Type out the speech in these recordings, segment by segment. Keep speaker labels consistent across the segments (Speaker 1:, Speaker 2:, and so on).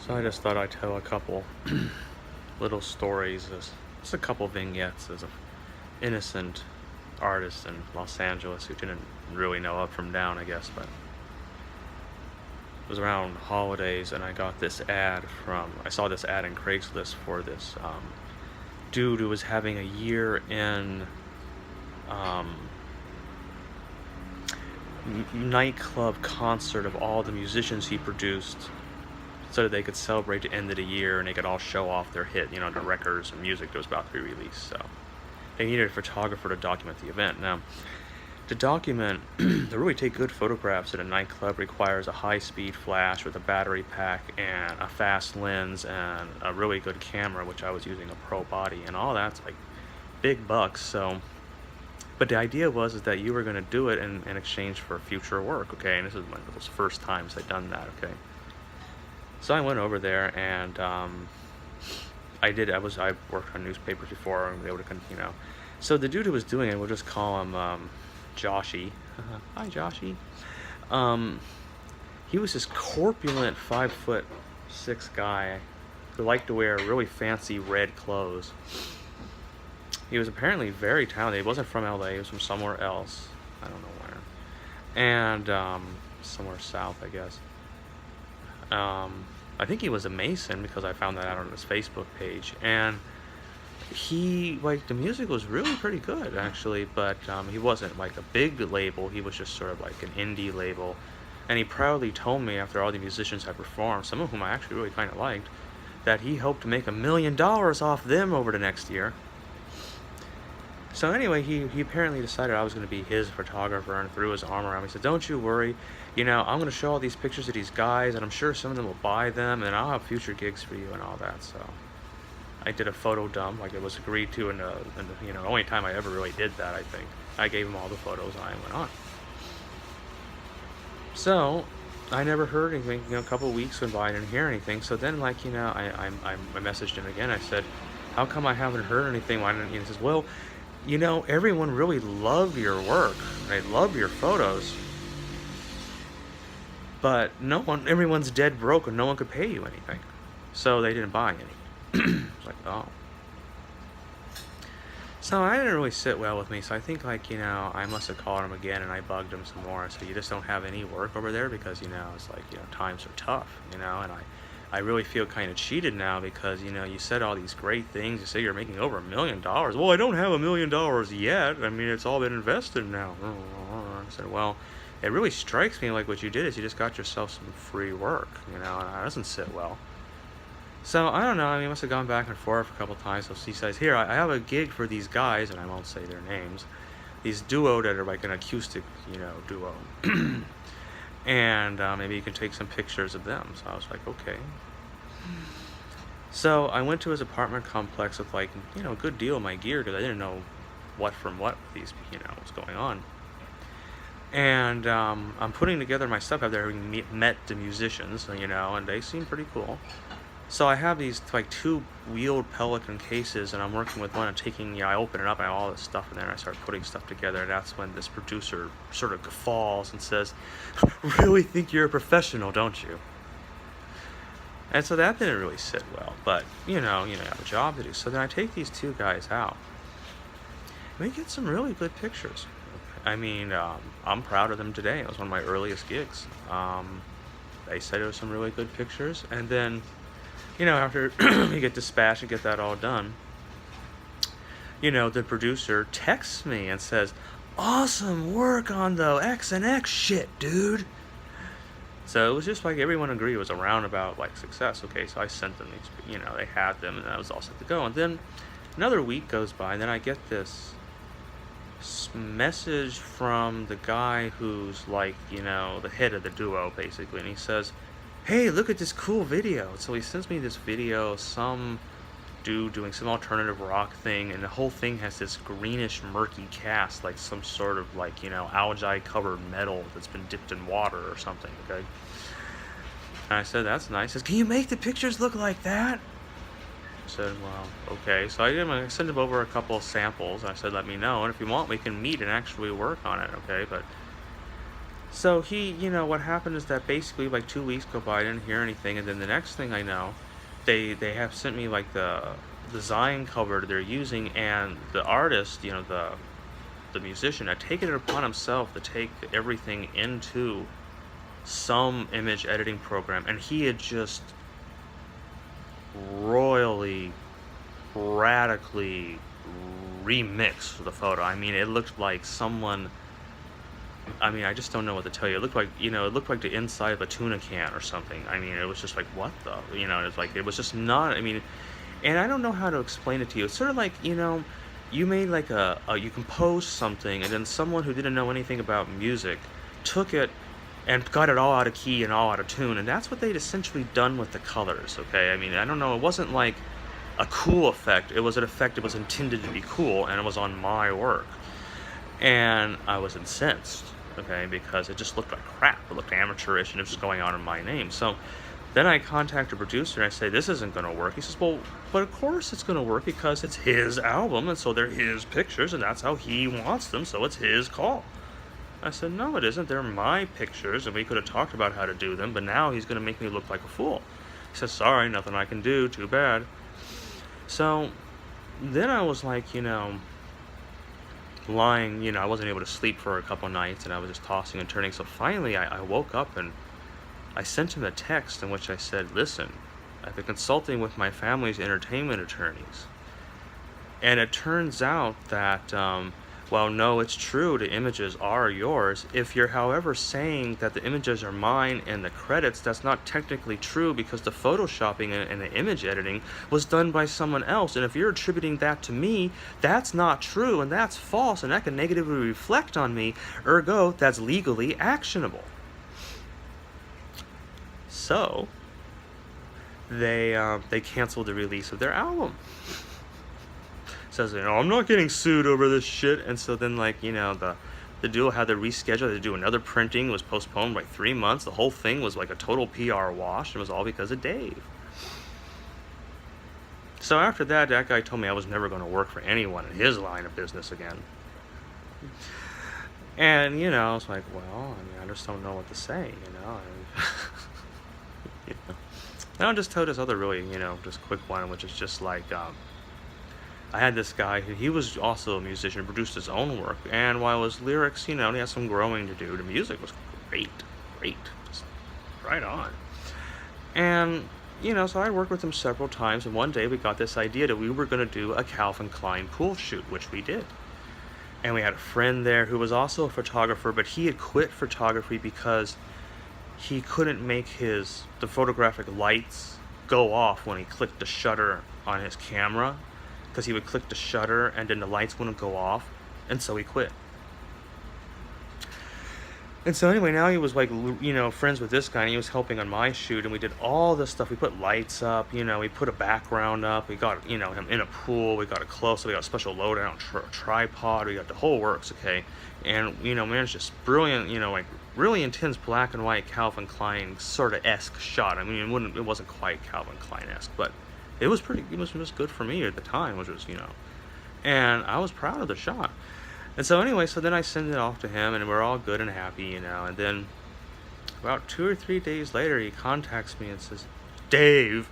Speaker 1: So I just thought I'd tell a couple little stories, just a couple vignettes as an innocent artist in Los Angeles who didn't really know up from down, I guess. But it was around holidays, and I saw this ad in Craigslist for this dude who was having a year in um, nightclub concert of all the musicians he produced, so that they could celebrate the end of the year and they could all show off their hit, the records and music that was about to be released. So they needed a photographer to document the event. Now, to document, to really take good photographs at a nightclub requires a high-speed flash with a battery pack and a fast lens and a really good camera, which I was using a Pro Body, and all that's like big bucks. So, but the idea was is that you were going to do it in exchange for future work, okay? And this is one of those first times I'd done that, okay? So I went over there, and I worked on newspapers before, and they would have, So the dude who was doing it, we'll just call him Joshy. Hi, Joshy. He was this corpulent 5'6" guy who liked to wear really fancy red clothes. He was apparently very talented. He wasn't from LA. He was from somewhere else. I don't know where. And somewhere south, I guess. I think he was a Mason because I found that out on his Facebook page. And the music was really pretty good, actually, but he wasn't like a big label. He was just sort of like an indie label. And he proudly told me, after all the musicians had performed, some of whom I actually really kind of liked, that he hoped to make $1 million off them over the next year. So anyway, he apparently decided I was going to be his photographer and threw his arm around me. He said, "Don't you worry, I'm going to show all these pictures of these guys, and I'm sure some of them will buy them, and I'll have future gigs for you and all that." So I did a photo dump, like it was agreed to, and the only time I ever really did that, I think. I gave him all the photos, and I went on. So I never heard anything. A couple of weeks went by, I didn't hear anything. So then, I messaged him again. I said, "How come I haven't heard anything? Why didn't?" He says, "Well, everyone really loved your work. They loved your photos. But everyone's dead broke and no one could pay you anything. So they didn't buy any." It's like, oh. So I didn't really sit well with me. So I think, I must have called him again and I bugged him some more. I said, "You just don't have any work over there because, it's like, times are tough, and I really feel kind of cheated now because, you said all these great things. You say you're making over $1 million. Well, I don't have $1 million yet. I mean, it's all been invested now." I said, "Well, it really strikes me like what you did is you just got yourself some free work, and that doesn't sit well." So I don't know. I mean, he must have gone back and forth a couple times. So he says, "Here, I have a gig for these guys," and I won't say their names. These duo that are like an acoustic, duo. And maybe you can take some pictures of them. So I was like, okay. So I went to his apartment complex with a good deal of my gear because I didn't know what from what these, what's going on. And I'm putting together my stuff. I've there met the musicians, and they seem pretty cool. So I have these two wheeled Pelican cases, and I'm working with one and I open it up and I have all this stuff in there, and I start putting stuff together, and that's when this producer sort of guffaws and says, "Really think you're a professional, don't you?" And so that didn't really sit well, but you have a job to do. So then I take these two guys out. We get some really good pictures. I mean, I'm proud of them today. It was one of my earliest gigs. They said it was some really good pictures, and then after we get dispatched and get that all done, the producer texts me and says, "Awesome work on the X and X shit, dude." So it was just like everyone agreed it was a roundabout success. Okay, so I sent them these, they had them, and that was all set to go. And then another week goes by, and then I get this message from the guy who's the head of the duo, basically, and he says, "Hey, look at this cool video." So he sends me this video, some dude doing some alternative rock thing, and the whole thing has this greenish murky cast, like some sort of algae covered metal that's been dipped in water or something. Okay, and I said, "That's nice." He says, "Can you make the pictures look like that?" I said, "Well, okay." So I sent him over a couple of samples, and I said, "Let me know, and if you want, we can meet and actually work on it." Okay, but So what happened is that basically like 2 weeks go by, I didn't hear anything, and then the next thing I know, they have sent me like the design cover they're using, and the artist, the musician, had taken it upon himself to take everything into some image editing program, and he had just royally, radically remixed the photo. I mean, it looked like someone. I mean, I just don't know what to tell you. It looked like, it looked like the inside of a tuna can or something. I mean, it was just like, what the, it's like, it was just not, I mean, and I don't know how to explain it to you. It's sort of like, you made like you composed something, and then someone who didn't know anything about music took it and got it all out of key and all out of tune, and that's what they'd essentially done with the colors, okay? I mean, I don't know, it wasn't like a cool effect. It was an effect that was intended to be cool, and it was on my work. And I was incensed, okay, because it just looked like crap. It looked amateurish, and it was just going on in my name. So then I contact a producer, and I say, this isn't going to work. He says, well, but of course it's going to work, because it's his album, and so they're his pictures, and that's how he wants them, so it's his call. I said, no, it isn't. They're my pictures, and we could have talked about how to do them, but now he's going to make me look like a fool. He says, sorry, nothing I can do, too bad. So then I was like, lying, I wasn't able to sleep for a couple nights, and I was just tossing and turning. So finally I woke up, and I sent him a text in which I said, listen, I've been consulting with my family's entertainment attorneys, and it turns out that well, no, it's true, the images are yours. If you're, however, saying that the images are mine and the credits, that's not technically true, because the photoshopping and the image editing was done by someone else. And if you're attributing that to me, that's not true, and that's false, and that can negatively reflect on me. Ergo, that's legally actionable. So they canceled the release of their album. Says, I'm not getting sued over this shit. And so then, like, the duo had to reschedule. They had to do another printing. It was postponed by 3 months. The whole thing was like a total PR wash. It was all because of Dave. So after that guy told me I was never going to work for anyone in his line of business again. And, I was like, well, I just don't know what to say, And I'll just tell this other really, just quick one, which is just like, I had this guy who, he was also a musician, produced his own work, and while his lyrics, he had some growing to do, the music was great, just right on. And, so I worked with him several times, and one day we got this idea that we were going to do a Calvin Klein pool shoot, which we did. And we had a friend there who was also a photographer, but he had quit photography because he couldn't make the photographic lights go off when he clicked the shutter on his camera, because he would click the shutter and then the lights wouldn't go off, and so he quit. And so anyway, now he was like, friends with this guy, and he was helping on my shoot, and we did all this stuff. We put lights up, we put a background up, we got, him in a pool, we got it close, we got a special loadout tripod, we got the whole works, okay? And, managed this brilliant, like really intense black and white Calvin Klein sort of esque shot. I mean, it wasn't quite Calvin Klein-esque, but it was good for me at the time, which was, and I was proud of the shot. And so anyway, so then I send it off to him, and we're all good and happy, and then about 2 or 3 days later, he contacts me and says, Dave,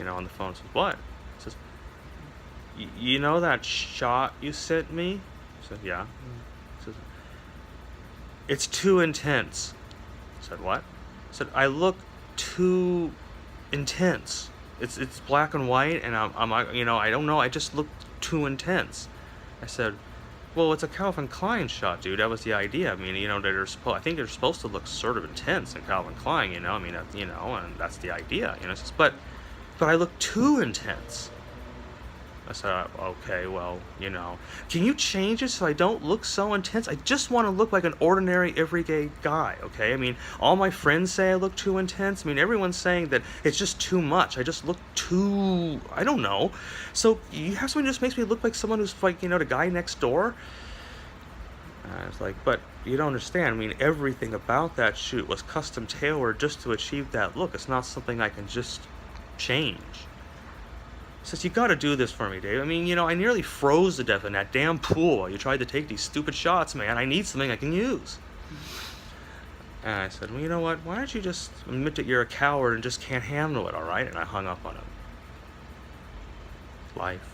Speaker 1: on the phone, says, what? He says, you know that shot you sent me? I said, yeah. He says, it's too intense. I said, what? I said, I look too intense. It's black and white, and I'm I don't know, I just look too intense. I said, well, it's a Calvin Klein shot, dude. That was the idea. I mean, I think they're supposed to look sort of intense in Calvin Klein, I mean, and that's the idea, Says, but I look too intense. I said, okay, well, can you change it so I don't look so intense? I just want to look like an ordinary, everyday guy, okay? I mean, all my friends say I look too intense. I mean, everyone's saying that it's just too much. I just look too, I don't know. So you have something that just makes me look like someone who's like, the guy next door? I was like, but you don't understand. I mean, everything about that shoot was custom tailored just to achieve that look. It's not something I can just change. Says, you gotta do this for me, Dave. I mean, I nearly froze to death in that damn pool while you tried to take these stupid shots, man. I need something I can use. And I said, well, you know what? Why don't you just admit that you're a coward and just can't handle it, all right? And I hung up on him. Life.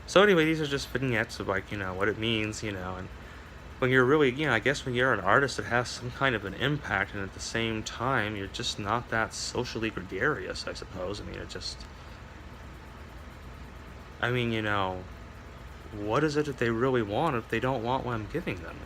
Speaker 1: So anyway, these are just vignettes of like, what it means, and when you're really, I guess when you're an artist that has some kind of an impact, and at the same time, you're just not that socially gregarious, I suppose. I mean, what is it that they really want if they don't want what I'm giving them,